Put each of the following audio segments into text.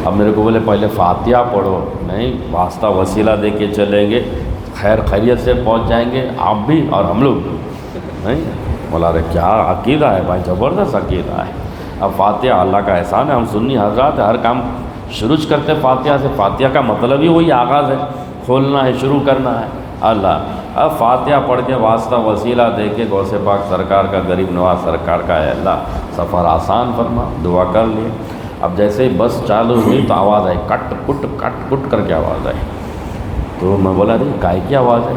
اب میرے کو بولے پہلے فاتحہ پڑھو، نہیں واسطہ وسیلہ دے کے چلیں گے، خیر خیریت سے پہنچ جائیں گے آپ بھی اور ہم لوگ بھی، نہیں بولا رہے کیا عقیدہ ہے بھائی، زبردست عقیدہ ہے۔ اب فاتحہ اللہ کا احسان ہے، ہم سنی حضرات ہر کام شروع کرتے فاتحہ سے، فاتحہ کا مطلب ہی وہی آغاز ہے، کھولنا ہے، شروع کرنا ہے اللہ۔ اب فاتحہ پڑھ کے واسطہ وسیلہ دے کے غوث پاک سرکار کا، غریب نواز سرکار کا، اے اللہ سفر آسان فرما، دعا کر لیے۔ اب جیسے ہی بس چالو ہوئی تو آواز آئی، کٹ کٹ کر کے آواز آئی۔ تو میں بولا نہیں کائے کی آواز ہے؟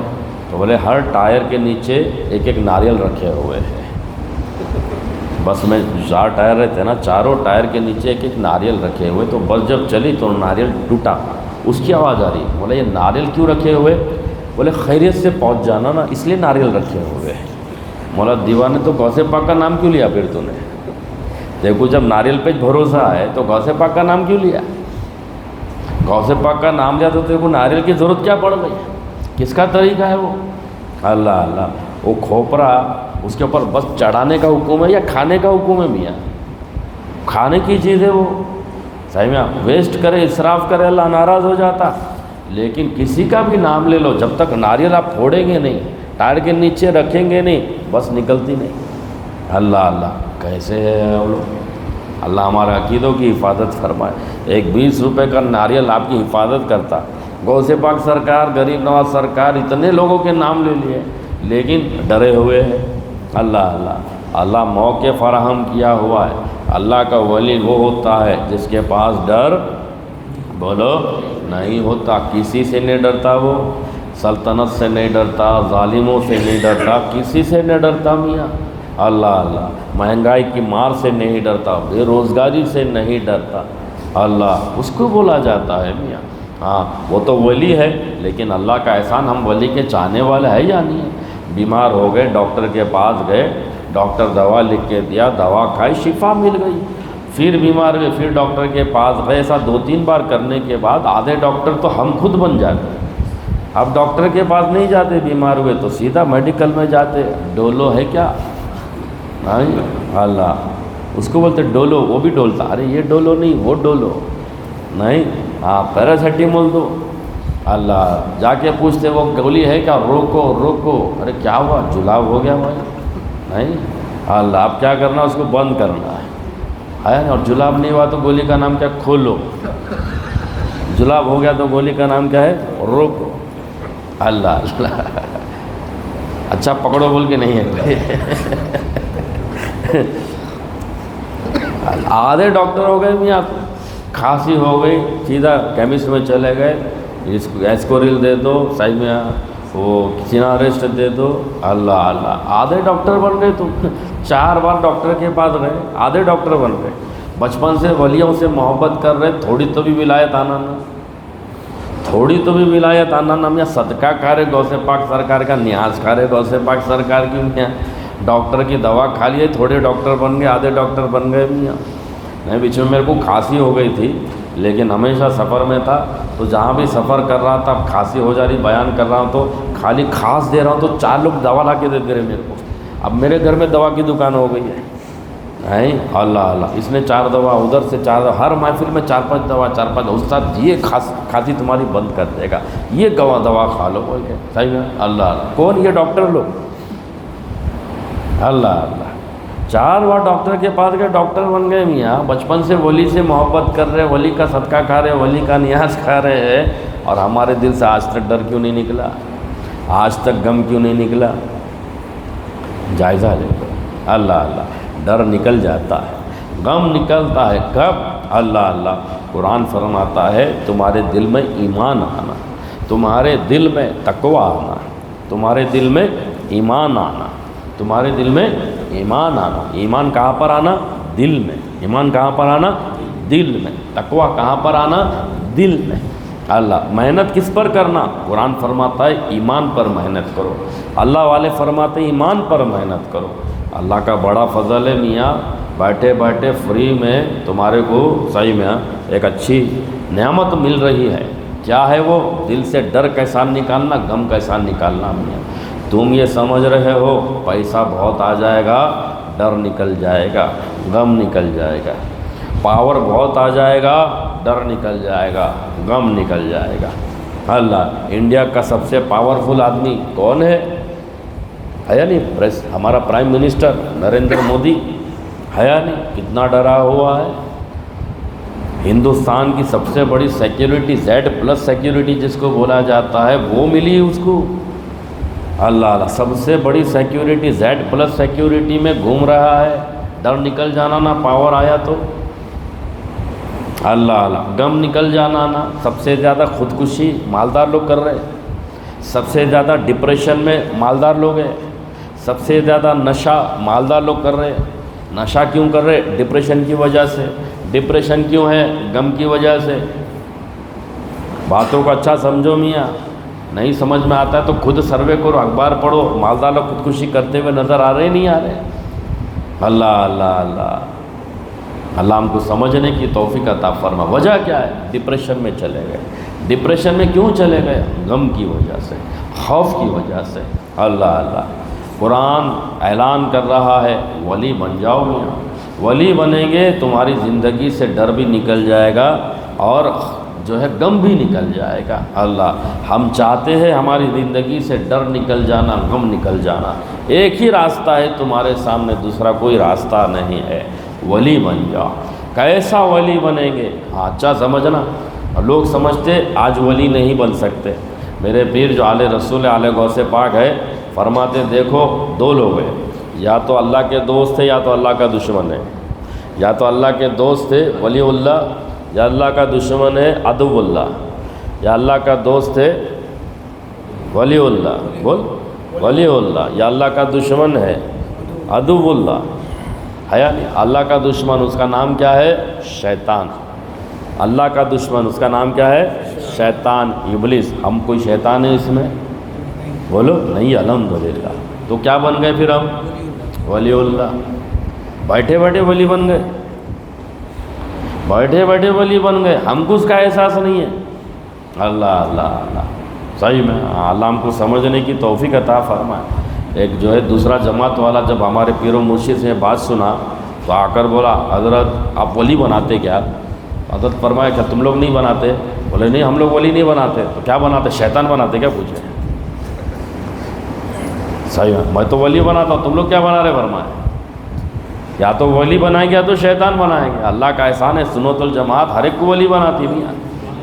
تو بولے ہر ٹائر کے نیچے ایک ایک ناریل رکھے ہوئے ہیں۔ بس میں 4 ٹائر رہتے ہیں نا، چاروں ٹائر کے نیچے ایک ایک ناریل رکھے ہوئے، تو بس جب چلی تو ناریل ٹوٹا، اس کی آواز آ رہی۔ بولے یہ ناریل کیوں رکھے ہوئے؟ بولے خیریت سے پہنچ جانا نا، اس لیے ناریل رکھے ہوئے ہیں۔ مولا دیوانے تو غوث پاک کا نام کیوں لیا پھر تو نے؟ دیکھو جب ناریل پہ بھروسہ ہے تو غوث پاک کا نام کیوں لیا؟ غوث پاک کا نام لیا تو تیرے کو ناریل کی ضرورت کیا پڑ گئی؟ کس کا طریقہ ہے وہ؟ اللہ اللہ، وہ کھوپرا اس کے اوپر بس چڑھانے کا حکم ہے یا کھانے کا حکم ہے میاں؟ کھانے کی چیز ہے وہ، صحیح میں ویسٹ کرے، اسراف کرے اللہ ناراض ہو جاتا۔ لیکن کسی کا بھی نام لے لو، جب تک ناریل آپ پھوڑیں گے نہیں، ٹائر کے نیچے رکھیں گے نہیں، بس نکلتی نہیں۔ اللہ اللہ کیسے ہے ہم لوگ؟ اللہ ہمارے عقیدوں کی حفاظت فرمائے۔ ایک 20 روپے کا ناریل آپ کی حفاظت کرتا۔ غوث پاک سرکار، غریب نواز سرکار، اتنے لوگوں کے نام لے لیے لیکن ڈرے ہوئے ہیں۔ اللہ اللہ اللہ موقع فراہم کیا ہوا ہے۔ اللہ کا ولی وہ ہوتا ہے جس کے پاس ڈر بولو نہیں ہوتا، کسی سے نہیں ڈرتا، وہ سلطنت سے نہیں ڈرتا، ظالموں سے نہیں ڈرتا، کسی سے نہیں ڈرتا میاں۔ اللہ اللہ مہنگائی کی مار سے نہیں ڈرتا، بے روزگاری سے نہیں ڈرتا۔ اللہ اس کو بولا جاتا ہے میاں۔ ہاں وہ تو ولی ہے، لیکن اللہ کا احسان ہم ولی کے چاہنے والے ہیں یا نہیں؟ بیمار ہو گئے، ڈاکٹر کے پاس گئے، ڈاکٹر دوا لکھ کے دیا، دوا کھائی، شفا مل گئی۔ پھر بیمار ہوئے، پھر ڈاکٹر کے پاس گئے، ایسا 2-3 بار کرنے کے بعد آدھے ڈاکٹر تو ہم خود بن جاتے ہیں۔ اب ڈاکٹر کے پاس نہیں جاتے، بیمار ہوئے تو سیدھا میڈیکل میں جاتے۔ ڈولو ہے کیا؟ اللہ اس کو بولتے ڈولو، وہ بھی ڈولتا، ارے یہ ڈولو نہیں وہ ڈولو نہیں، ہاں پیراسیٹامول دو۔ اللہ جا کے پوچھتے وہ گولی ہے کیا؟ روکو روکو، ارے کیا ہوا؟ جلاب ہو گیا بھائی، نہیں اللہ اب کیا کرنا، اس کو بند کرنا ہے نا۔ اور جلاب نہیں ہوا تو گولی کا نام کیا؟ کھولو۔ جلاب ہو گیا تو گولی کا نام کیا ہے؟ روکو۔ اللہ اللہ اچھا پکڑو بول کے نہیں ہے۔ آدھے ڈاکٹر ہو گئے میاں، کھانسی ہو گئی سیدھا کیمسٹ میں چلے گئے، ایسکوریل دے دو، صحیح میں وہ سینا ریسٹ دے دو۔ اللہ اللہ آدھے ڈاکٹر بن گئے، تم 4 بار ڈاکٹر کے پاس گئے، آدھے ڈاکٹر بن گئے۔ بچپن سے ولیوں سے محبت کر رہے، تھوڑی تو بھی ولایت آنا نا، تھوڑی تو بھی ولایت آنا نا میاں۔ صدقہ کھارے غوث پاک سرکار کا، نیاز کھارے غوث پاک سرکار کی میاں۔ ڈاکٹر کی دوا کھا لیے، تھوڑے ڈاکٹر بن گئے، آدھے ڈاکٹر بن گئے میاں۔ نہیں بیچ میں میرے کو کھانسی ہو گئی تھی، لیکن ہمیشہ سفر میں تھا، تو جہاں بھی سفر کر رہا تھا، اب کھانسی ہو جا رہی، بیان کر رہا ہوں تو خالی کھانس دے رہا ہوں تو 4 لوگ دوا لا کے دیتے رہے میرے کو۔ اب میرے گھر میں دوا کی دکان ہو گئی ہے۔ اللہ اللہ اس نے 4 دوا، ادھر سے 4 دوا، ہر محفل میں 4-5 دوا، 4-5 استاد یہ کھانسی تمہاری بند کر دے گا، یہ دوا کھا لو بول کے، صحیح ہے۔ اللہ اللہ کون یہ ڈاکٹر لوگ؟ اللہ اللہ 4 بار ڈاکٹر کے پاس گئے، ڈاکٹر بن گئے میاں۔ بچپن سے ولی سے محبت کر رہے، ولی کا صدقہ کھا رہے، ولی کا نیاز کھا رہے ہیں، اور ہمارے دل سے آج تک ڈر کیوں نہیں نکلا؟ آج تک غم کیوں نہیں نکلا؟ جائزہ لے لو۔ اللہ اللہ ڈر نکل جاتا ہے، غم نکلتا ہے کب؟ اللہ اللہ قرآن فرماتا ہے تمہارے دل میں ایمان آنا، تمہارے دل میں تقوی آنا، تمہارے دل میں ایمان آنا، تمہارے دل میں ایمان آنا۔ ایمان کہاں پر آنا؟ دل میں۔ ایمان کہاں پر آنا؟ دل میں۔ تقوی کہاں پر آنا؟ دل میں۔ اللہ محنت کس پر کرنا؟ قرآن فرماتا ہے ایمان پر محنت کرو، اللہ والے فرماتے ہیں ایمان پر محنت کرو۔ اللہ کا بڑا فضل ہے میاں، بیٹھے بیٹھے فری میں تمہارے کو صحیح میں ایک اچھی نعمت مل رہی ہے۔ کیا ہے وہ؟ دل سے ڈر کیسا نکالنا، غم کیسا نکالنا میاں۔ تم یہ سمجھ رہے ہو پیسہ بہت آ جائے گا، ڈر نکل جائے گا، غم نکل جائے گا، پاور بہت آ جائے گا، ڈر نکل جائے گا، غم نکل جائے گا۔ اللہ، انڈیا کا سب سے پاورفل آدمی کون ہے یا نہیں؟ ہمارا پرائم منسٹر نریندر مودی ہے یا نہیں؟ کتنا ڈرا ہوا ہے۔ ہندوستان کی سب سے بڑی سیکیورٹی Z+ سیکیورٹی جس کو بولا جاتا ہے وہ ملی اس کو۔ اللہ اللہ، سب سے بڑی سیکیورٹی Z+ سیکیورٹی میں گھوم رہا ہے۔ ڈر نکل جانا نا، پاور آیا تو۔ اللہ اللہ، غم نکل جانا نا۔ سب سے زیادہ خودکشی مالدار لوگ کر رہے، سب سے زیادہ ڈپریشن میں مالدار لوگ ہیں، سب سے زیادہ نشہ مالدار لوگ کر رہے۔ نشہ کیوں کر رہے؟ ڈپریشن کی وجہ سے۔ ڈپریشن کیوں ہے؟ غم کی وجہ سے۔ باتوں کو اچھا سمجھو میاں، نہیں سمجھ میں آتا ہے تو خود سروے کرو، اخبار پڑھو، مالدار لوگ خودکشی کرتے ہوئے نظر آ رہے نہیں آ رہے؟ اللہ اللہ اللہ، اللہ ہم کو سمجھنے کی توفیق عطا فرما۔ وجہ کیا ہے؟ ڈپریشن میں چلے گئے۔ ڈپریشن میں کیوں چلے گئے؟ غم کی وجہ سے، خوف کی وجہ سے۔ اللہ اللہ، قرآن اعلان کر رہا ہے ولی بن جاؤ میاں۔ ولی بنیں گے تمہاری زندگی سے ڈر بھی نکل جائے گا اور جو ہے غم بھی نکل جائے گا۔ اللہ، ہم چاہتے ہیں ہماری زندگی سے ڈر نکل جانا، غم نکل جانا۔ ایک ہی راستہ ہے تمہارے سامنے، دوسرا کوئی راستہ نہیں ہے۔ ولی بن جاؤ۔ کیسا ولی بنیں گے؟ اچھا سمجھنا، لوگ سمجھتے آج ولی نہیں بن سکتے۔ میرے پیر جو اعلی رسول اعلی غوث پاک ہے، فرماتے دیکھو دو لوگ ہیں، یا تو اللہ کے دوست ہے یا تو اللہ کا دشمن ہے۔ یا تو اللہ کے دوست ہے ولی اللہ، یا اللہ کا دشمن ہے عدو اللہ۔ یا اللہ کا دوست ہے ولی اللہ، بول ولی اللہ، یا اللہ کا دشمن ہے عدو اللہ۔ ہے یا نہیں؟ اللہ کا دشمن اس کا نام کیا ہے؟ شیطان۔ اللہ کا دشمن اس کا نام کیا ہے؟ شیطان، ابلیس۔ ہم کوئی شیطان ہے اس میں؟ بولو نہیں، الحمدللہ۔ تو کیا بن گئے پھر ہم؟ ولی اللہ۔ بیٹھے بیٹھے ولی بن گئے، بیٹھے بیٹھے ولی بن گئے، ہم کو اس کا احساس نہیں ہے۔ اللہ اللہ اللہ، صحیح میں اللہ ہم کو سمجھنے کی توفیق عطا فرمائے۔ ایک جو ہے دوسرا جماعت والا جب ہمارے پیر و مرشد سے بات سنا تو آ کر بولا حضرت آپ ولی بناتے کیا؟ حضرت فرمایا کیا تم لوگ نہیں بناتے؟ بولے نہیں ہم لوگ ولی نہیں بناتے۔ تو کیا بناتے؟ شیطان بناتے کیا؟ پوچھے۔ صحیح ہے، میں تو ولی بناتا ہوں، تم لوگ کیا بنا رہے؟ فرمایا یا تو ولی بنائیں گے یا تو شیطان بنائیں گے۔ اللہ کا احسان ہے، سنت الجماعت ہر ایک کو ولی بناتی بھی ہے۔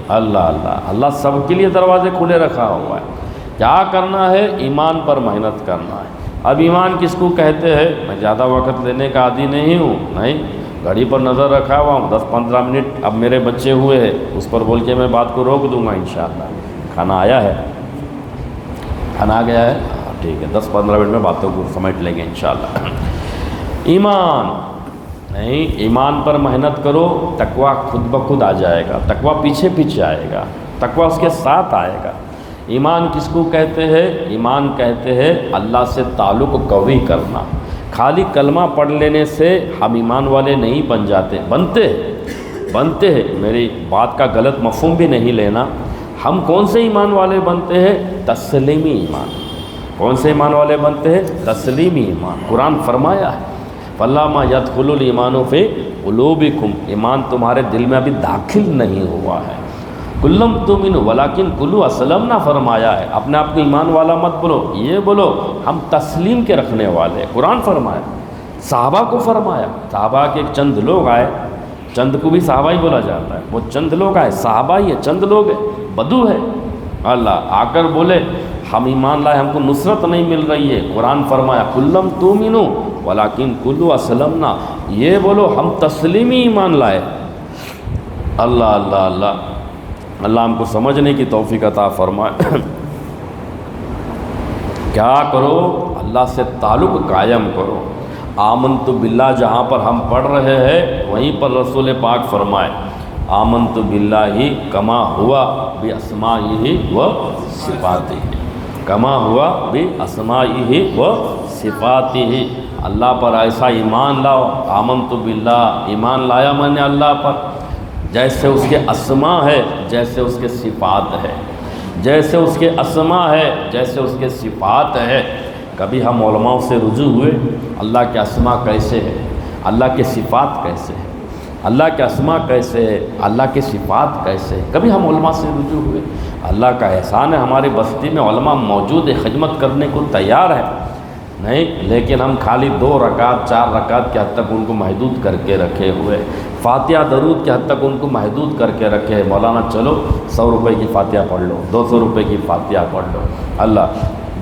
اللہ اللہ اللہ، سب کے لیے دروازے کھلے رکھا ہوا ہے۔ کیا کرنا ہے؟ ایمان پر محنت کرنا ہے۔ اب ایمان کس کو کہتے ہیں؟ میں زیادہ وقت لینے کا عادی نہیں ہوں، نہیں، گھڑی پر نظر رکھا ہوا ہوں، 10-15 منٹ اب میرے بچے ہوئے ہیں، اس پر بول کے میں بات کو روک دوں گا انشاءاللہ۔ کھانا آیا ہے؟ کھانا آ گیا ہے؟ ٹھیک ہے، 10-15 منٹ میں باتوں کو سمیٹ لیں گے انشاءاللہ۔ ایمان نہیں، ایمان پر محنت کرو، تقویٰ خود بخود آ جائے گا، تقویٰ پیچھے پیچھے آئے گا، تقویٰ اس کے ساتھ آئے گا۔ ایمان کس کو کہتے ہیں؟ ایمان کہتے ہیں اللہ سے تعلق قوی کرنا۔ خالی کلمہ پڑھ لینے سے ہم ایمان والے نہیں بن جاتے، بنتے ہیں، میری بات کا غلط مفہوم بھی نہیں لینا۔ ہم کون سے ایمان والے بنتے ہیں؟ تسلیمی ایمان۔ کون سے ایمان والے بنتے ہیں؟ تسلیمی ایمان۔ قرآن فرمایا ہے فَلَمَّا يَدْخُلُ الْإِيمَانُ فِي قُلُوبِكُمْ، ایمان تمہارے دل میں ابھی داخل نہیں ہوا ہے۔ کلم تؤمنوا ولکن قولوا اسلمنا فرمایا ہے۔ اپنے آپ کو ایمان والا مت بولو، یہ بولو ہم تسلیم کے رکھنے والے۔ قرآن فرمایا، صحابہ کو فرمایا، صحابہ کے چند لوگ آئے، چند کو بھی صحابہ ہی بولا جاتا ہے، وہ چند لوگ آئے، صحابہ ہی ہے، چند لوگ ہیں، بدو ہے۔ اللہ آ کر بولے ہم ایمان لائے، ہم کو نصرت نہیں مل رہی ہے۔ قرآن فرمایا کلم تؤمنوا ولکن قولوا اسلمنا، یہ بولو ہم تسلیمی ایمان لائے۔ اللہ اللہ اللہ، اللہ ہم کو سمجھنے کی توفیق عطا فرمائے۔ کیا کرو؟ اللہ سے تعلق قائم کرو۔ آمنت باللہ جہاں پر ہم پڑھ رہے ہیں وہیں پر رسول پاک فرمائے آمنت باللہ کما ہوا باسمائہ و صفاتہ، کما ہوا باسمائہ و صفاتہ، اللہ پر ایسا ایمان لاؤ۔ آمنت باللہ، ایمان لایا میں نے اللہ پر، جیسے اس کے اسماء ہے جیسے اس کے صفات ہے، جیسے اس کے اسماء ہے جیسے اس کے صفات ہے۔ کبھی ہم علماء سے رجوع ہوئے اللہ کے اسماء کیسے ہے، اللہ کے صفات کیسے ہے، اللہ کے اسما کیسے ہے، اللہ کے صفات کیسے ہے۔ کبھی ہم علماء سے رجوع ہوئے؟ اللہ کا احسان ہے ہماری بستی میں علماء موجود ہے، خدمت کرنے کو تیار ہے، نہیں، لیکن ہم خالی 2 رکعت 4 رکعت کے حد تک ان کو محدود کر کے رکھے ہوئے، فاتحہ درود کے حد تک ان کو محدود کر کے رکھے۔ مولانا چلو 100 روپے کی فاتحہ پڑھ لو، 200 روپے کی فاتحہ پڑھ لو۔ اللہ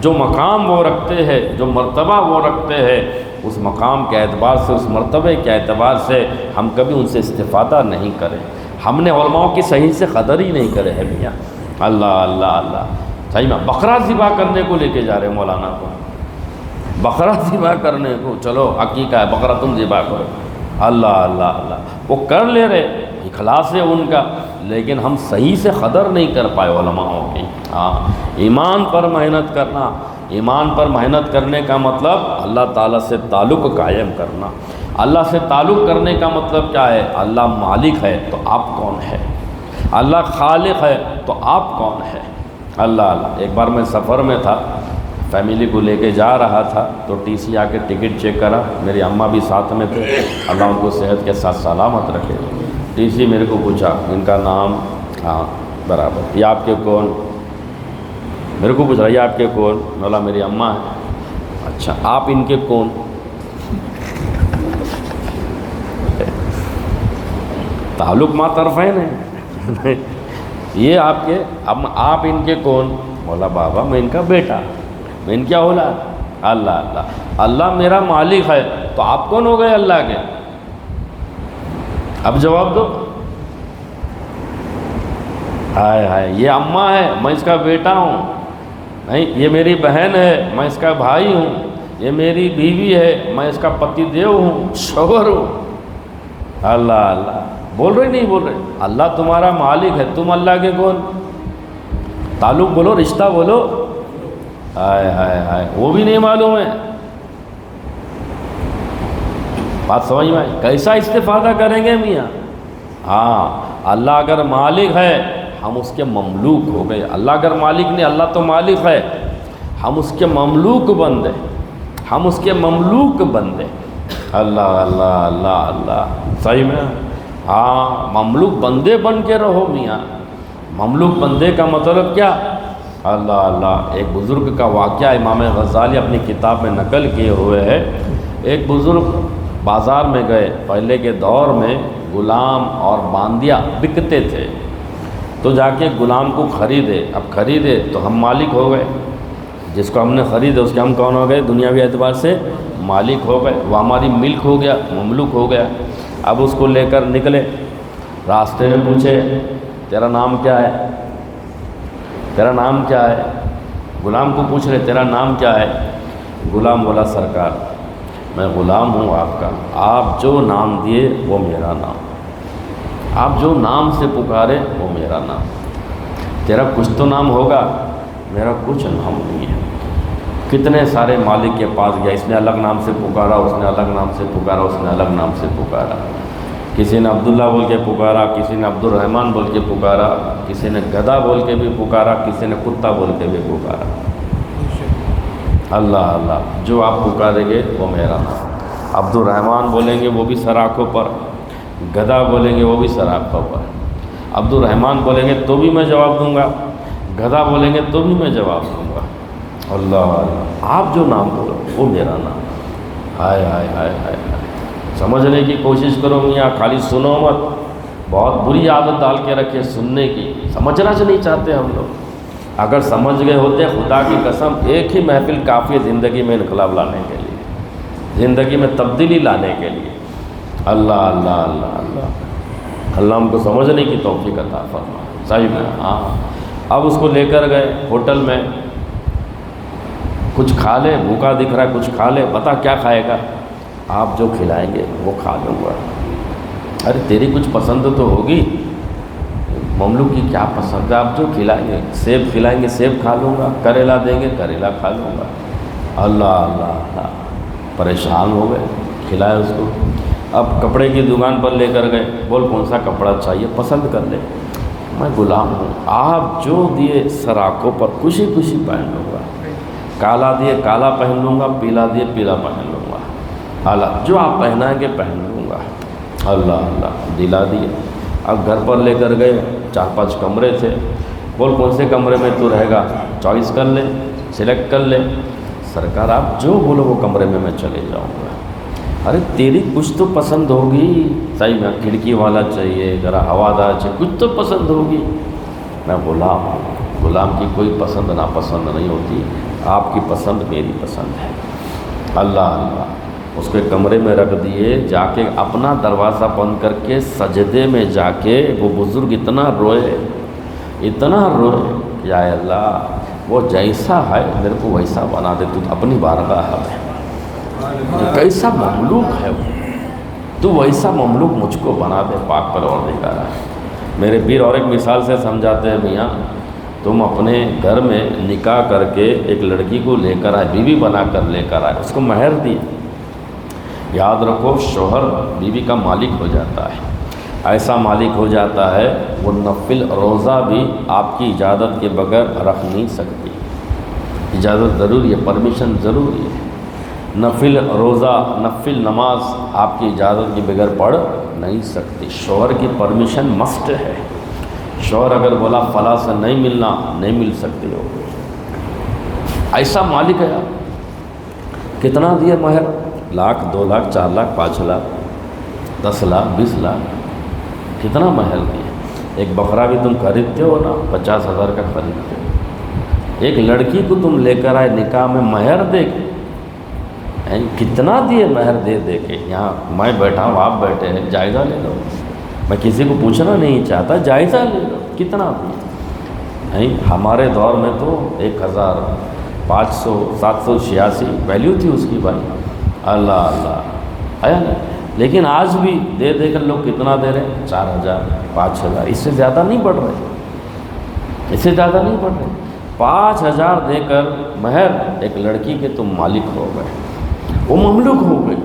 جو مقام وہ رکھتے ہیں، جو مرتبہ وہ رکھتے ہیں، اس مقام کے اعتبار سے، اس مرتبے کے اعتبار سے ہم کبھی ان سے استفادہ نہیں کریں۔ ہم نے علماء کی صحیح سے قدر ہی نہیں کرے ہے میاں۔ اللہ اللہ اللہ، صحیح میں بقرہ ذبح کرنے کو لے کے جا رہے مولانا کو، بقرہ ذبح کرنے کو، چلو عقیقہ ہے بقرہ تم ذبح کرو۔ اللہ اللہ اللہ، وہ کر لے رہے، اخلاص ہے ان کا، لیکن ہم صحیح سے قدر نہیں کر پائے علماءوں کی۔ ہاں، ایمان پر محنت کرنا، ایمان پر محنت کرنے کا مطلب اللہ تعالیٰ سے تعلق قائم کرنا۔ اللہ سے تعلق کرنے کا مطلب کیا ہے؟ اللہ مالک ہے تو آپ کون ہے؟ اللہ خالق ہے تو آپ کون ہے؟ اللہ اللہ۔ ایک بار میں سفر میں تھا، فیملی کو لے کے جا رہا تھا، تو ٹی سی آ کے ٹکٹ چیک کرا، میری اماں بھی ساتھ میں تھے، اللہ ان کو صحت کے ساتھ سلامت رکھے۔ ٹی سی میرے کو پوچھا ان کا نام، ہاں برابر، یہ آپ کے کون؟ میرے کو پوچھ رہا یہ آپ کے کون؟ مولا میری اماں ہے۔ اچھا آپ ان کے کون؟ تعلق ما طرفین ہے۔ یہ آپ کے، اب آپ ان کے کون؟ مولا بابا میں ان کا بیٹا، میں ان کیا اولاد۔ اللہ اللہ اللہ میرا مالک ہے تو آپ کون ہو گئے اللہ کے؟ اب جواب دو۔ ہائے ہائے، یہ اماں ہے میں اس کا بیٹا ہوں، نہیں یہ میری بہن ہے میں اس کا بھائی ہوں، یہ میری بیوی ہے میں اس کا پتی دیو ہوں، شوہر ہوں۔ اللہ اللہ، بول رہے نہیں بول رہے؟ اللہ تمہارا مالک ہے، تم اللہ کے کون؟ تعلق بولو، رشتہ بولو۔ ہائے ہائے ہائے، وہ بھی نہیں معلوم ہے۔ بات سمجھ میں آئی؟ کیسا استفادہ کریں گے میاں؟ ہاں، اللہ اگر مالک ہے ہم اس کے مملوک ہو گئے۔ اللہ اگر مالک نہیں، اللہ تو مالک ہے، ہم اس کے مملوک بندے، ہم اس کے مملوک بندے۔ اللہ اللہ اللہ اللہ، صحیح میں؟ ہاں، مملوک بندے بن کے رہو میاں۔ مملوک بندے کا مطلب کیا؟ اللہ اللہ، ایک بزرگ کا واقعہ امام غزالی اپنی کتاب میں نقل کیے ہوئے ہے۔ ایک بزرگ بازار میں گئے، پہلے کے دور میں غلام اور باندیا بکتے تھے، تو جا کے غلام کو خریدے۔ اب خریدے تو ہم مالک ہو گئے، جس کو ہم نے خریدے اس کے ہم کون ہو گئے؟ دنیاوی اعتبار سے مالک ہو گئے، وہ ہماری ملک ہو گیا، مملوک ہو گیا۔ اب اس کو لے کر نکلے، راستے میں پوچھے تیرا نام کیا ہے؟ تیرا نام کیا ہے؟ غلام کو پوچھ رہے تیرا نام کیا ہے؟ غلام بولا سرکار میں غلام ہوں آپ کا، آپ جو نام دیے وہ میرا نام، آپ جو نام سے پکارے وہ میرا نام۔ تیرا کچھ تو نام ہوگا، میرا کچھ نام نہیں ہے۔ کتنے سارے مالک کے پاس گیا، اس نے الگ نام سے پکارا، اس نے الگ نام سے پکارا، اس نے الگ نام سے پکارا، کسی نے عبداللہ بول کے پکارا، کسی نے عبد الرحمن بول کے پکارا، کسی نے گدھا بول کے بھی پکارا، کسی نے کتا بول کے بھی پکارا۔ اللہ اللہ، جو آپ پکاریں گے وہ میرا نام۔ عبد الرحمن بولیں گے وہ بھی سراخوں پر، گدھا بولیں گے وہ بھی سراخوں پر، عبد الرحمن بولیں گے تو بھی میں جواب دوں گا، گدھا بولیں گے تو بھی میں جواب دوں گا۔ اللہ اللہ، آپ جو نام بولو وہ میرا نام۔ ہائے ہائے ہائے ہائے ہائے، سمجھنے کی کوشش کرو میاں، خالی سنو مت۔ بہت بری عادت ڈال کے رکھے سننے کی، سمجھنا سے نہیں چاہتے ہم لوگ۔ اگر سمجھ گئے ہوتے خدا کی قسم ایک ہی محفل کافی ہے زندگی میں انقلاب لانے کے لیے، زندگی میں تبدیلی لانے کے لیے۔ اللہ اللہ اللہ اللہ، اللہ ہم کو سمجھنے کی توفیق عطا فرمائے۔ صحیح میں؟ ہاں۔ اب اس کو لے کر گئے ہوٹل میں، کچھ کھا لے، بھوکا دکھ رہا ہے، کچھ کھا لے، بتا کیا کھائے گا؟ آپ جو کھلائیں گے وہ کھا لوں گا۔ ارے تیری کچھ پسند تو ہوگی، مملوک کی کیا پسند ہے؟ آپ جو کھلائیں گے، سیب کھلائیں گے سیب کھا لوں گا، کریلا دیں گے کریلا کھا لوں گا۔ اللہ اللہ اللہ، پریشان ہو گئے، کھلائے اس کو۔ اب کپڑے کی دکان پر لے کر گئے، بول کون سا کپڑا چاہیے پسند کر لے، میں غلام ہوں، آپ جو دیے سر آنکھوں پر خوشی خوشی پہن لوں گا، کالا دیے کالا پہن لوں گا، پیلا دیے پیلا پہن لوں گا، اعلیٰ جو آپ پہنائیں گے پہن لوں گا۔ اللہ اللہ دلا دیے۔ اب گھر پر لے کر گئے، 4-5 کمرے تھے، بول کون سے کمرے میں تو رہے گا، چوائس کر لے، سلیکٹ کر لے۔ سرکار آپ جو بولو وہ کمرے میں چلے جاؤں گا۔ ارے تیری کچھ تو پسند ہوگی، صحیح میں کھڑکی والا چاہیے، ذرا ہوادار چاہیے، کچھ تو پسند ہوگی۔ میں غلام ہوں، غلام کی کوئی پسند ناپسند نہیں ہوتی، آپ کی پسند میری پسند ہے۔ اللہ اللہ، اس کے کمرے میں رکھ دیے، جا کے اپنا دروازہ بند کر کے سجدے میں جا کے وہ بزرگ اتنا روئے، اتنا روئے کہ یا اللہ وہ جیسا ہے میرے کو ویسا بنا دے، تو اپنی بارگاہ میں کیسا مملوک ہے وہ، تو ویسا مملوک مجھ کو بنا دے پاک پروردگار۔ میرے پیر اور ایک مثال سے سمجھاتے ہیں، میاں تم اپنے گھر میں نکاح کر کے ایک لڑکی کو لے کر آئے، بیوی بنا کر لے کر آئے، اس کو مہر دی، یاد رکھو شوہر بیوی کا مالک ہو جاتا ہے، ایسا مالک ہو جاتا ہے وہ نفل روزہ بھی آپ کی اجازت کے بغیر رکھ نہیں سکتی، اجازت ضروری ہے، پرمیشن ضروری ہے۔ نفل روزہ، نفل نماز آپ کی اجازت کے بغیر پڑھ نہیں سکتی، شوہر کی پرمیشن مسٹ ہے۔ شوہر اگر بولا فلاں سے نہیں ملنا، نہیں مل سکتے ہو، ایسا مالک ہے آپ۔ کتنا دیے مہر؟ 1 لاکھ، 2 لاکھ، 4 لاکھ، 5 لاکھ، 10 لاکھ، 20 لاکھ، کتنا مہر دیے؟ ایک بکرا بھی تم خریدتے ہو نا، 50,000 کا خریدتے ہو۔ ایک لڑکی کو تم لے کر آئے نکاح میں مہر دے کے، کتنا دیے مہر دے دے کے؟ یہاں میں بیٹھا ہوں، آپ بیٹھے ہیں، جائزہ لے لو، میں کسی کو پوچھنا نہیں چاہتا، جائزہ لے لو کتنا دیے۔ ہمارے دور میں تو 1,500 786 ویلیو تھی اس کی بھائی، اللہ اللہ ہے نا۔ لیکن آج بھی دے دے کر لوگ کتنا دے رہے ہیں؟ 4,000 5,000، اس سے زیادہ نہیں بڑھ رہے، اس سے زیادہ نہیں بڑھ رہے۔ 5,000 دے کر مہر ایک لڑکی کے تم مالک ہو گئے، وہ مملوک ہو گئی،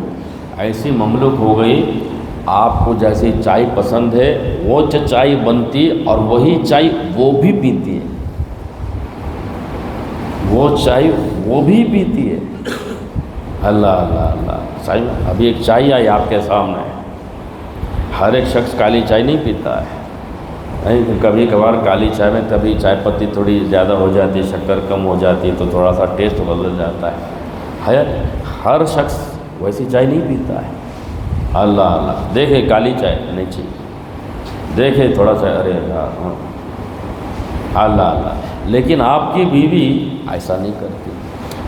ایسی مملوک ہو گئی۔ آپ کو جیسی چائے پسند ہے وہ چائے بنتی، اور وہی چائے وہ بھی پیتی ہے، وہ چائے وہ بھی پیتی ہے۔ اللہ اللہ اللہ، صحیح میں ابھی ایک چائے آئی آپ کے سامنے، ہر ایک شخص کالی چائے نہیں پیتا ہے، کبھی کبھار کالی چائے میں کبھی چائے پتی تھوڑی زیادہ ہو جاتی ہے، شکر کم ہو جاتی ہے تو تھوڑا سا ٹیسٹ بدل جاتا ہے، ہر شخص ویسی چائے نہیں پیتا ہے۔ اللہ اللہ، دیکھے کالی چائے نہیں چاہیے، دیکھے تھوڑا سا ارے ہاں، اللہ اللہ، لیکن آپ کی بیوی ایسا نہیں کرتی۔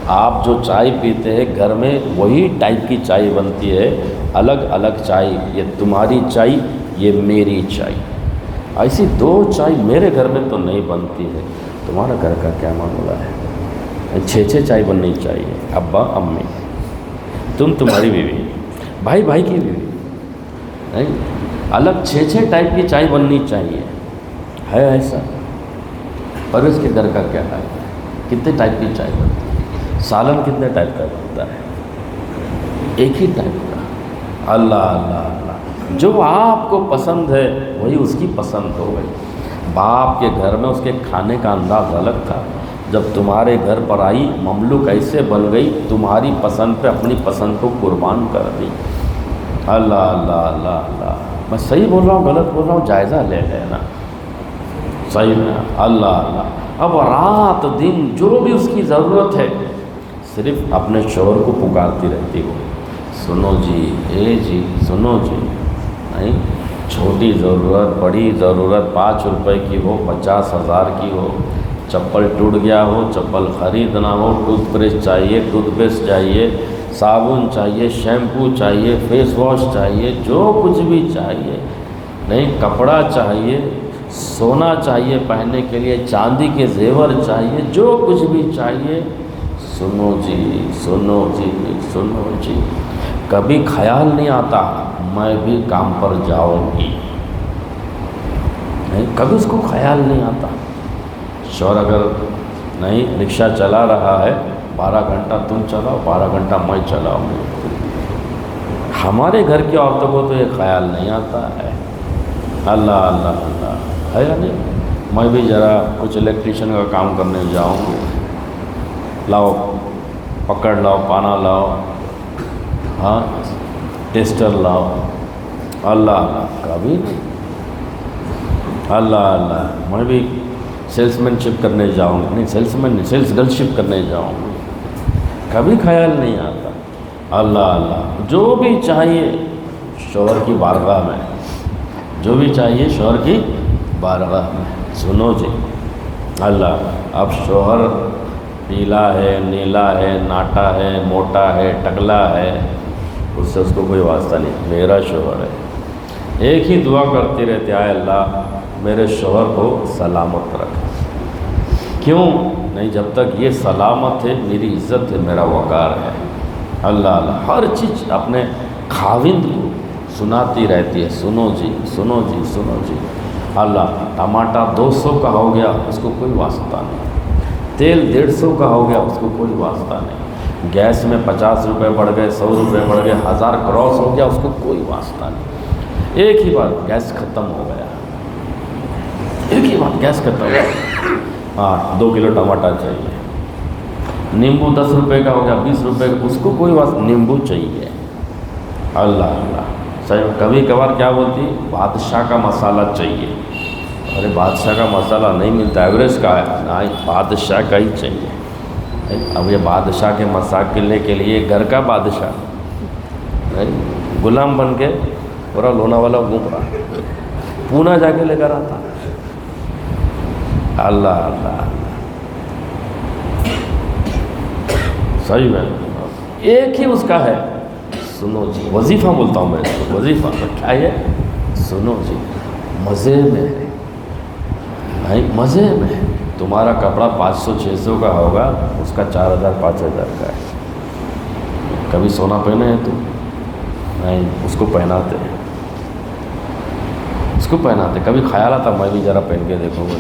آپ جو چائے پیتے ہیں گھر میں وہی ٹائپ کی چائے بنتی ہے، الگ الگ چائے، یہ تمہاری چائے، یہ میری چائے، ایسی 2 چائے میرے گھر میں تو نہیں بنتی ہے۔ تمہارا گھر کا کیا معاملہ ہے؟ 6 چائے بننی چاہیے، ابا امی، تم تمہاری بیوی، بھائی بھائی کی بیوی، نہیں الگ 6 ٹائپ کی چائے بننی چاہیے، ہے ایسا؟ پرویز کے گھر کا کیا ہے؟ کتنے ٹائپ کی چائے بنتی ہے؟ سالن کتنے ٹائپ کا بنتا ہے؟ ایک ہی ٹائپ کا۔ اللہ اللہ اللہ، جو آپ کو پسند ہے وہی اس کی پسند ہو گئی۔ باپ کے گھر میں اس کے کھانے کا انداز الگ تھا، جب تمہارے گھر پر آئی مملوک ایسے بن گئی، تمہاری پسند پہ اپنی پسند کو قربان کر دی۔ اللہ اللہ اللہ اللہ، میں صحیح بول رہا ہوں غلط بول رہا ہوں؟ جائزہ لے لینا، صحیح میں اللہ اللہ۔ اب رات دن جو بھی اس کی ضرورت ہے صرف اپنے شوہر کو پکارتی رہتی ہو، سنو جی، اے جی، سنو جی، نہیں چھوٹی ضرورت، بڑی ضرورت، 5 روپے کی ہو، 50,000 کی ہو، چپل ٹوٹ گیا ہو، چپل خریدنا ہو، ٹوتھ برش چاہیے، ٹوتھ پیسٹ چاہیے، صابن چاہیے، شیمپو چاہیے، فیس واش چاہیے، جو کچھ بھی چاہیے، نہیں کپڑا چاہیے، سونا چاہیے پہننے کے لیے، چاندی کے زیور چاہیے، جو کچھ بھی چاہیے، سنو جی، سنو جی، سنو جی۔ کبھی خیال نہیں آتا میں بھی کام پر جاؤں گی، نہیں کبھی اس کو خیال نہیں آتا۔ شوہر اگر نہیں رکشہ چلا رہا ہے، 12 گھنٹہ تم چلاؤ، 12 گھنٹہ میں چلاؤں گی۔ ہمارے گھر کی عورتوں کو تو یہ خیال نہیں آتا ہے۔ اللہ اللہ اللہ، ہے یا نہیں؟ میں بھی ذرا کچھ الیکٹریشین کا کام کرنے جاؤں گی، لاؤ پکڑ لاؤ، پانا لاؤ، ہاں ٹیسٹر لاؤ، اللہ اللہ کبھی نہیں۔ اللہ اللہ میں بھی سیلس مین شپ کرنے جاؤں گا، نہیں سیلس مین نہیں، سیلس گرل شپ کرنے جاؤں گا، کبھی خیال نہیں آتا۔ اللہ اللہ جو بھی چاہیے شوہر کی بارگاہ میں، جو بھی چاہیے شوہر کی بارگاہ میں۔ سنو جی، اللہ اب شوہر پیلا ہے، نیلا ہے، ناٹا ہے، موٹا ہے، ٹکلا ہے، اس سے اس کو کوئی واسطہ نہیں، میرا شوہر ہے۔ ایک ہی دعا کرتے رہتے، آئے اللہ میرے شوہر کو سلامت رکھ۔ کیوں نہیں؟ جب تک یہ سلامت ہے میری عزت ہے، میرا وقار ہے۔ اللہ اللہ ہر چیز اپنے خاوند کو سناتی رہتی ہے، سنو جی سنو جی سنو جی۔ اللہ ٹماٹر 200 کا ہو گیا، اس کو کوئی واسطہ نہیں، تیل 150 کا ہو گیا، اس کو کوئی واسطہ نہیں، گیس میں 50 روپے بڑھ گئے، 100 روپے بڑھ گئے، 1000 کراس ہو گیا، اس کو کوئی واسطہ نہیں۔ ایک ہی بات، گیس ختم ہو گیا، ایک ہی بات، گیس ختم ہو گیا، ہاں 2 کلو ٹماٹر چاہیے، نیمبو 10 روپے کا ہو گیا، 20 روپے کا، اس کو کوئی واسطہ، نیمبو چاہیے۔ اللہ اللہ صحیح۔ کبھی کبھار کیا بولتی، بادشاہ کا مسالہ چاہیے۔ ارے بادشاہ کا مسالہ نہیں ملتا، ایوریج کا ہے، نہیں بادشاہ کا ہی چاہیے۔ اب یہ بادشاہ کے مساکلنے کے لیے گھر کا بادشاہ نہیں، غلام بن کے پورا لونا والا گھوم رہا، پونا جا کے لے کر آتا۔ اللہ اللہ صحیح میں ایک ہی اس کا ہے، سنو جی وظیفہ بولتا ہوں میں اس کو، وظیفہ کیا ہے؟ سنو جی مزے میں ہے بھائی، مزے میں ہے۔ تمہارا کپڑا 500-600 کا ہوگا، اس کا 4000-5000 کا ہے۔ کبھی سونا پہنے ہیں تو نہیں، اس کو پہناتے ہیں، اس کو پہناتے۔ کبھی خیال آتا میں بھی ذرا پہن کے دیکھوں گا،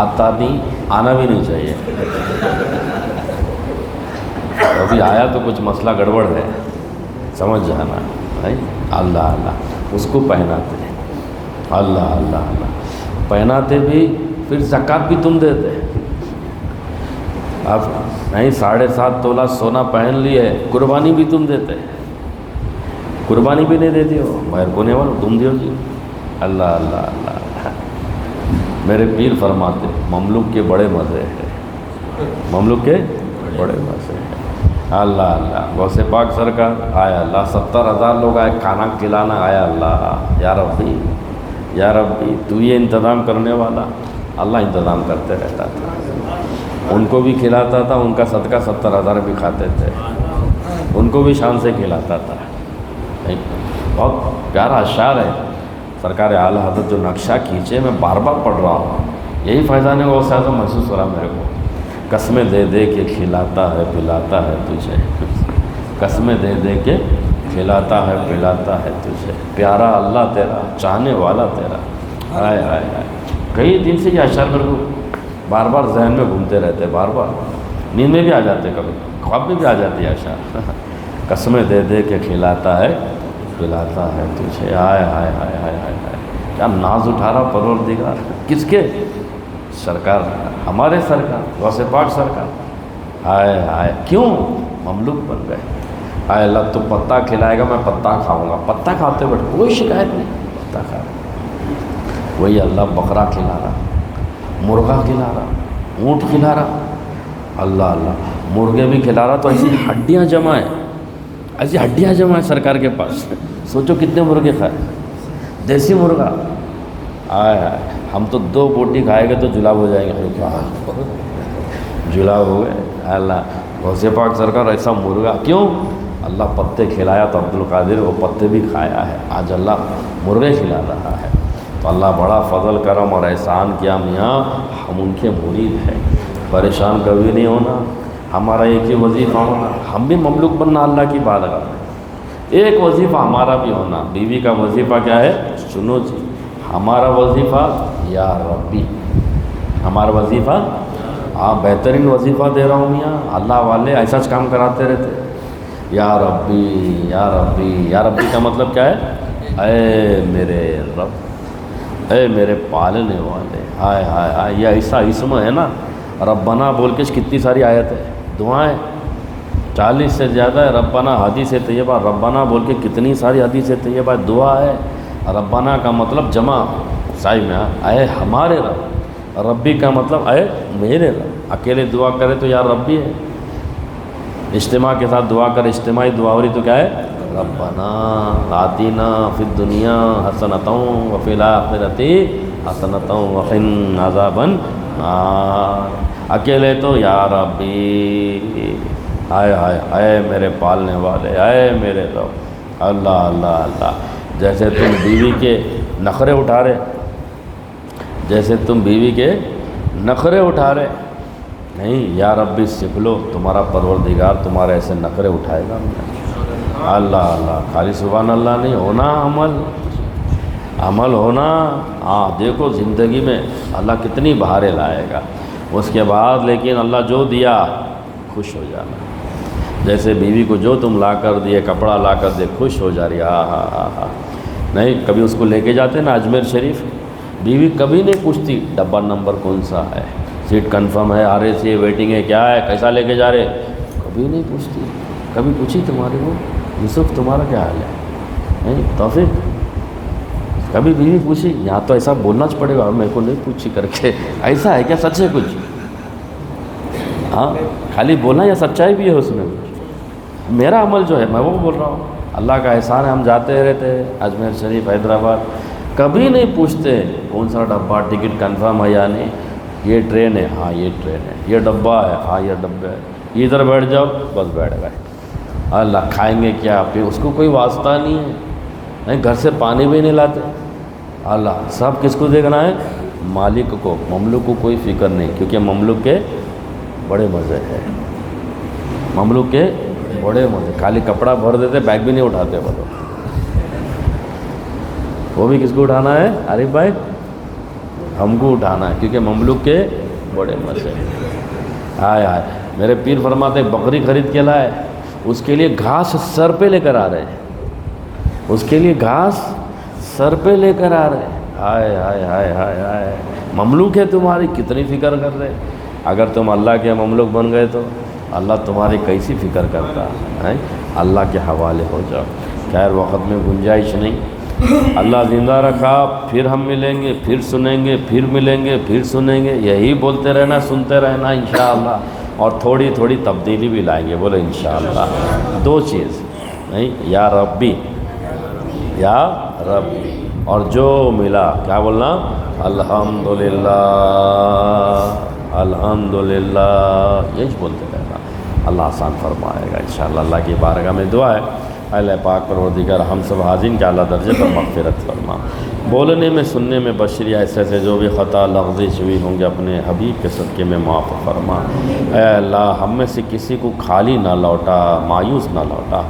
آتا نہیں، آنا بھی نہیں چاہیے۔ ابھی آیا تو کچھ مسئلہ گڑبڑ ہے، سمجھ جانا بھائی۔ اللہ اللہ اس کو پہناتے ہیں، اللہ اللہ اللہ پہناتے بھی، پھر زکوٰۃ بھی تم دیتے۔ اب نہیں 7.5 تولہ سونا پہن لیے، قربانی بھی تم دیتے، قربانی بھی نہیں دیتی ہو، مہر کونے والو تم دیو جی۔ اللہ اللہ اللہ میرے پیر فرماتے مملوک کے بڑے مزے ہیں، مملوک کے بڑے مزے ہیں۔ اللہ اللہ غوث پاک سرکار آیا اللہ، 70,000 لوگ آئے، کھانا کھلانا آیا اللہ، یا ربی یا ربی تو یہ انتظام کرنے والا۔ اللہ انتظام کرتے رہتا تھا، ان کو بھی کھلاتا تھا، ان کا صدقہ 70,000 بھی کھاتے تھے، ان کو بھی شان سے کھلاتا تھا۔ بہت پیارا اشعار ہے سرکار اعلیٰ حضرت جو نقشہ کھینچے، میں بار بار پڑھ رہا ہوں، یہی فیضان غوث اعظم محسوس ہو رہا میرے کو۔ قسمیں دے دے کے کھلاتا ہے پلاتا ہے تجھے، قسمیں دے دے کے کھلاتا ہے پلاتا ہے تجھے، پیارا اللہ تیرا، چاہنے والا تیرا، ہائے ہائے ہائے۔ کئی دن سے یہ اشعار میرے کو بار بار ذہن میں گھومتے رہتے، بار بار نیند میں بھی آ جاتے، کبھی خواب میں بھی آ جاتی ہے اشعار۔ قسمیں دے دے کے کھلاتا ہے پلاتا ہے تجھے، ہائے ہائے ہائے ہائے ہائے ہائے، کیا ناز اٹھا رہا پروردگار، کس کے؟ سرکار، ہمارے سرکار غوث پاک سرکار۔ ہائے ہائے کیوں مملوک بن گئے؟ ہائے اللہ تو پتا کھلائے گا، میں پتا کھاؤں گا، پتا کھاتے بیٹھ کوئی شکایت نہیں، پتا کھا رہا۔ وہی اللہ بکرا کھلا رہا، مرغا کھلا رہا، اونٹ کھلا رہا، اللہ اللہ مرغے بھی کھلا رہا، تو ایسی ہڈیاں جمع ہیں، ایسی ہڈیاں جمع ہیں سرکار کے پاس۔ سوچو کتنے مرغے کھائے، دیسی مرغا، آئے ہائے ہم تو 2 بوٹی کھائے گے تو جلاب ہو جائیں گے، کیا جلاب ہو گئے۔ اللہ غوث پاک سرکار ایسا مرغا، کیوں؟ اللہ پتے کھلایا تو عبد القادر وہ پتے بھی کھایا ہے، آج اللہ مرغے کھلا رہا ہے۔ تو اللہ بڑا فضل کرم اور احسان کیا میاں، ہم ان کے مرید ہیں، پریشان کبھی نہیں ہونا، ہمارا ایک ہی وظیفہ ہونا، ہم بھی مملوک بننا اللہ کی بارگاہ میں۔ ایک وظیفہ ہمارا بھی ہونا، بیوی کا وظیفہ کیا ہے؟ سنو جی ہمارا وظیفہ یا ربی، ہمارا وظیفہ، ہاں بہترین وظیفہ دے رہا ہوں میاں، اللہ والے ایسا کام کراتے رہتے، یا ربی یا ربی۔ یا ربی کا مطلب کیا ہے؟ اے میرے رب، اے میرے پالنے والے، ہائے ہائے ہائے، یہ ایسا اسم ہے نا، ربنا بول کے کتنی ساری آیت ہے، دعائیں 40 سے زیادہ ہے ربنا حدیث طیبہ، ربنا بول کے کتنی ساری حدیث طیبہ دعا ہے۔ ربنا کا مطلب جمع صحیح میں اے ہمارے رب، ربی کا مطلب اے میرے رب۔ اکیلے دعا کرے تو یا ربی ہے، اجتماع کے ساتھ دعا کرے اجتماعی دعا ہو رہی تو کیا ہے؟ ربنا آتینا فی الدنیا حسنۃ وفی الآخرۃ حسنۃ وقنا عذاب النار۔ اکیلے تو یا ربی، ہائے ہائے اے میرے پالنے والے، اے میرے رب، اللہ اللہ اللہ۔ جیسے تم بیوی کے نخرے اٹھا رہے، جیسے تم بیوی کے نخرے اٹھا رہے، نہیں یا ربی سیکھ لو، تمہارا پروردگار تمہارے ایسے نخرے اٹھائے گا۔ اللہ اللہ، خالی سبحان اللہ نہیں ہونا، عمل ہونا۔ ہاں دیکھو زندگی میں اللہ کتنی بہاریں لائے گا، اس کے بعد لیکن اللہ جو دیا خوش ہو جانا۔ جیسے بیوی کو جو تم لا کر دیے، کپڑا لا کر دے، خوش ہو جا رہی، ہاں ہاں ہاں ہاں۔ نہیں کبھی اس کو لے کے جاتے نا اجمیر شریف، بیوی کبھی نہیں پوچھتی ڈبہ نمبر کون سا ہے، سیٹ کنفرم ہے، آر اے سی ویٹنگ ہے، کیا ہے، کیسا لے کے جا رہے، کبھی نہیں پوچھتی۔ کبھی پوچھی تمہارے کو یوسف تمہارا کیا حال ہے؟ توفیق کبھی بیوی پوچھی؟ یہاں تو ایسا بولنا پڑے گا، میرے کو نہیں پوچھی کر کے، ایسا ہے کیا؟ سچ ہے کچھ؟ ہاں خالی بولنا یا سچائی بھی ہے اس میں؟ میرا عمل جو ہے میں وہ بول رہا ہوں، اللہ کا احسان ہے، ہم جاتے رہتے ہیں اجمیر شریف، حیدرآباد، کبھی نہیں پوچھتے کون سا ڈبہ، ٹکٹ کنفرم ہے یا نہیں، یہ ٹرین ہے، ہاں یہ ٹرین ہے، یہ ڈبہ ہے، ہاں یہ ڈبہ ہے، ادھر بیٹھ جاؤ، بس بیٹھ گئے۔ اللہ کھائیں گے کیا؟ پھر اس کو کوئی واسطہ نہیں ہے، گھر سے پانی بھی نہیں لاتے۔ اللہ سب کس کو دیکھنا ہے؟ مالک کو، مملوک کو کوئی فکر نہیں، کیونکہ مملوک کے بڑے مزے ہیں، مملوک کے بڑے مزے، خالی کپڑا بھر دیتے، بیگ بھی نہیں اٹھاتے وہ لوگ۔ وہ بھی کس کو اٹھانا ہے عارف بھائی؟ ہم کو اٹھانا ہے، کیونکہ مملوک کے بڑے مزے۔ ہائے ہائے، میرے پیر فرماتے بکری خرید کے لائے، اس کے لیے گھاس سر پہ لے کر آ رہے ہیں، اس کے لیے گھاس سر پہ لے کر آ رہے ہیں۔ ہائے ہائے ہائے ہائے ہائے، مملوک ہے تمہاری، کتنی فکر کر رہے۔ اگر تم اللہ کے مملوک بن گئے تو اللہ تمہاری کیسی فکر کرتا ہے؟ اللہ کے حوالے ہو جاؤ۔ خیر وقت میں گنجائش نہیں، اللہ زندہ رکھا، پھر ہم ملیں گے، پھر سنیں گے، پھر ملیں گے، پھر سنیں گے، یہی بولتے رہنا، سنتے رہنا انشاءاللہ، اور تھوڑی تھوڑی تبدیلی بھی لائیں گے، بولے انشاءاللہ۔ دو چیز نہیں، یا ربی، یا ربی، اور جو ملا کیا بولنا؟ الحمدللہ، الحمدللہ، یہی بولتے رہنا، اللہ آسان فرمائے گا انشاءاللہ۔ اللہ کی بارگاہ میں دعا ہے، اللہ پاک پروردگار ہم سب حاضرین کے اعلیٰ درجے پر مغفرت فرما، بولنے میں سننے میں بشری ایسے ایسے جو بھی خطا لغزش ہوئی ہوں گے اپنے حبیب کے صدقے میں معاف فرما۔ اے اللہ ہم میں سے کسی کو خالی نہ لوٹا، مایوس نہ لوٹا،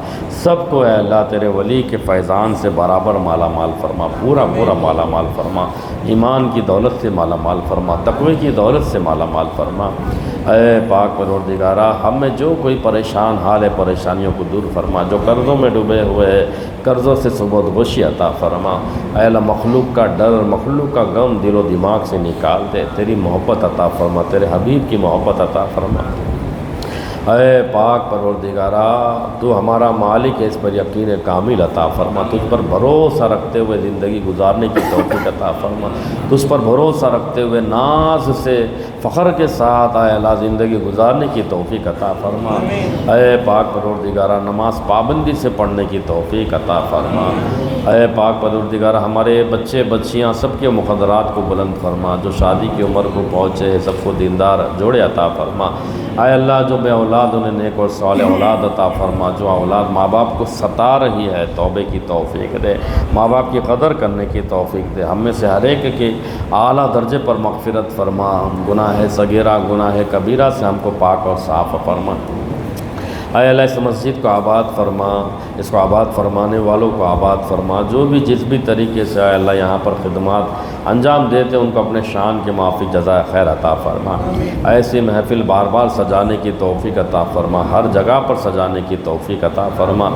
سب کو اے اللہ تیرے ولی کے فیضان سے برابر مالا مال فرما، پورا پورا مالا مال فرما، ایمان کی دولت سے مالا مال فرما، تقوی کی دولت سے مالا مال فرما۔ اے پاک پروردگارہ ہم میں جو کوئی پریشان حال ہے پریشانیوں کو دور فرما، جو قرضوں میں ڈوبے ہوئے ہیں قرضوں سے صبح گوشی عطا فرما۔ اے اللہ مخلوق کا ڈر، مخلوق کا غم دل و دماغ سے نکال دے، تیری محبت عطا فرما، تیرے حبیب کی محبت عطا فرما۔ اے پاک پروردگارہ تو ہمارا مالک ہے، اس پر یقین کامل عطا فرما، تجھ پر بھروسہ رکھتے ہوئے زندگی گزارنے کی توفیق عطا فرما، تجھ پر بھروسہ رکھتے ہوئے ناز سے فخر کے ساتھ اے اللہ زندگی گزارنے کی توفیق عطا فرما۔ اے پاک پروردگارہ نماز پابندی سے پڑھنے کی توفیق عطا فرما۔ اے پاک پروردگارہ ہمارے بچے بچیاں سب کے مقدرات کو بلند فرما، جو شادی کی عمر کو پہنچے سب کو دیندار جوڑے عطا فرما۔ اے اللہ جو بے اولاد انہیں نیک اور صالح اولاد عطا فرما، جو اولاد ماں باپ کو ستا رہی ہے توبے کی توفیق دے، ماں باپ کی قدر کرنے کی توفیق دے، ہم میں سے ہر ایک کے اعلیٰ درجے پر مغفرت فرما، گناہ صغیرہ گناہ کبیرہ سے ہم کو پاک اور صاف فرما۔ اے اللہ اس مسجد کو آباد فرما، اس کو آباد فرمانے والوں کو آباد فرما، جو بھی جس بھی طریقے سے اے اللہ یہاں پر خدمات انجام دیتے ان کو اپنے شان کے موافق جزائے خیر عطا فرما۔ ایسی محفل بار بار سجانے کی توفیق عطا فرما، ہر جگہ پر سجانے کی توفیق عطا فرما،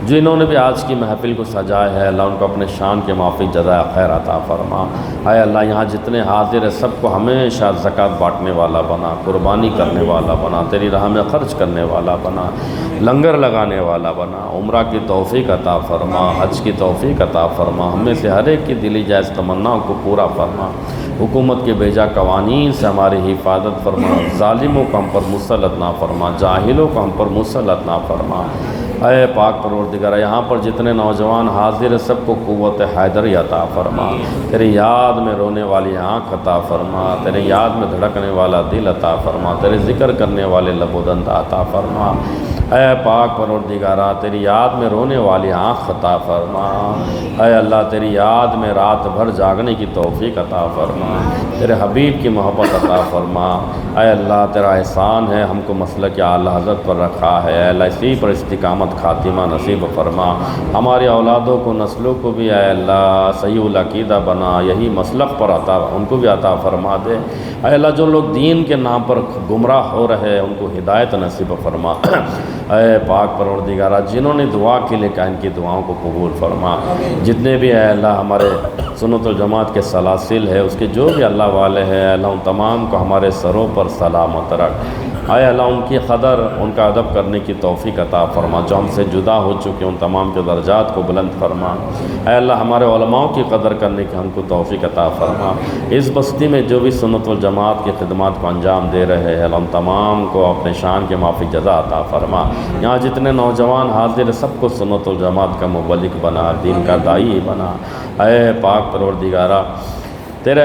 جنہوں نے بھی آج کی محفل کو سجایا ہے اللہ ان کو اپنے شان کے موافق جزائے خیر عطا فرما۔ اے اللہ یہاں جتنے حاضر ہیں سب کو ہمیشہ زکوٰۃ بانٹنے والا بنا، قربانی کرنے والا بنا، تیری راہ میں خرچ کرنے والا بنا، لنگر لگانے والا بنا، عمرہ کی توفیق عطا فرما، حج کی توفیق عطا فرما، ہم میں سے ہر ایک کی دلی جائز تمناؤں کو پورا فرما، حکومت کے بیجا قوانین سے ہماری حفاظت فرما، ظالموں کو ہم پر مسلط نہ فرما، جاہلوں کو ہم پر مسلط نہ فرما۔ اے پاک پروردگار یہاں پر جتنے نوجوان حاضر ہیں سب کو قوت حیدری عطا فرما، تیری یاد میں رونے والی آنکھ عطا فرما، تیرے یاد میں دھڑکنے والا دل عطا فرما، تیرے ذکر کرنے والے لب و دند عطا فرما۔ اے پاک پروردگارہ تیری یاد میں رونے والی آنکھ عطا فرما، اے اللہ تیری یاد میں رات بھر جاگنے کی توفیق عطا فرما، تیرے حبیب کی محبت عطا فرما۔ اے اللہ تیرا احسان ہے ہم کو مسلک اعلیٰ حضرت پر رکھا ہے، اے اللہ اسی پر استقامت خاتمہ نصیب فرما، ہماری اولادوں کو نسلوں کو بھی اے اللہ صحیح العقیدہ بنا، یہی مسلک پر عطا ان کو بھی عطا فرما دے۔ اے اللہ جو لوگ دین کے نام پر گمراہ ہو رہے ہیں ان کو ہدایت نصیب فرما۔ اے پاک پروردگارہ جنہوں نے دعا کے لے کہا ان کی دعاؤں کو قبول فرما، جتنے بھی اے اللہ ہمارے سنت الجماعت کے سلاسل ہے اس کے جو بھی اللہ والے ہیں اے اللہ ان تمام کو ہمارے سروں پر سلامت رکھ۔ اے اللہ ان کی قدر ان کا ادب کرنے کی توفیق عطا فرما، جو ہم سے جدا ہو چکے ان تمام کے درجات کو بلند فرما۔ اے اللہ ہمارے علماء کی قدر کرنے کی ہم کو توفیق عطا فرما، اس بستی میں جو بھی سنت الجماعت کی خدمات کو انجام دے رہے ہیں اللہ ان تمام کو اپنے شان کے موافق جزا عطا فرما۔ یہاں جتنے نوجوان حاضر سب کو سنت الجماعت کا مبلغ بنا، دین کا داعی بنا۔ اے پاک پروردگارہ تیرے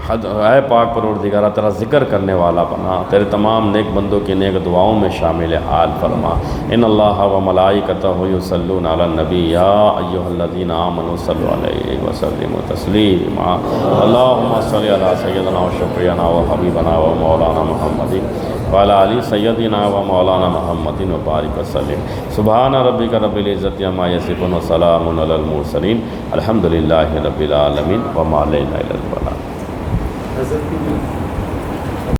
اے پاک پروردگارہ تیرا ذکر کرنے والا بنا، تیرے تمام نیک بندوں کی نیک دعاؤں میں شامل حال فرما۔ ان اللہ و ملائکتہ یصلون علی النبی یا ایھا الذین آمنوا صلوا علیہ وسلموا تسلیما۔ اللہم صل علی سیدنا و شفیعنا و حبیبنا و مولانا محمد وعلی آلِ سیدنا و مولانا محمد وبارک وسلم۔ سبحان ربک رب العزت عما یصفون وسلام علی المرسلین الحمد للہ رب العالمین وما علینا الا البلاغ۔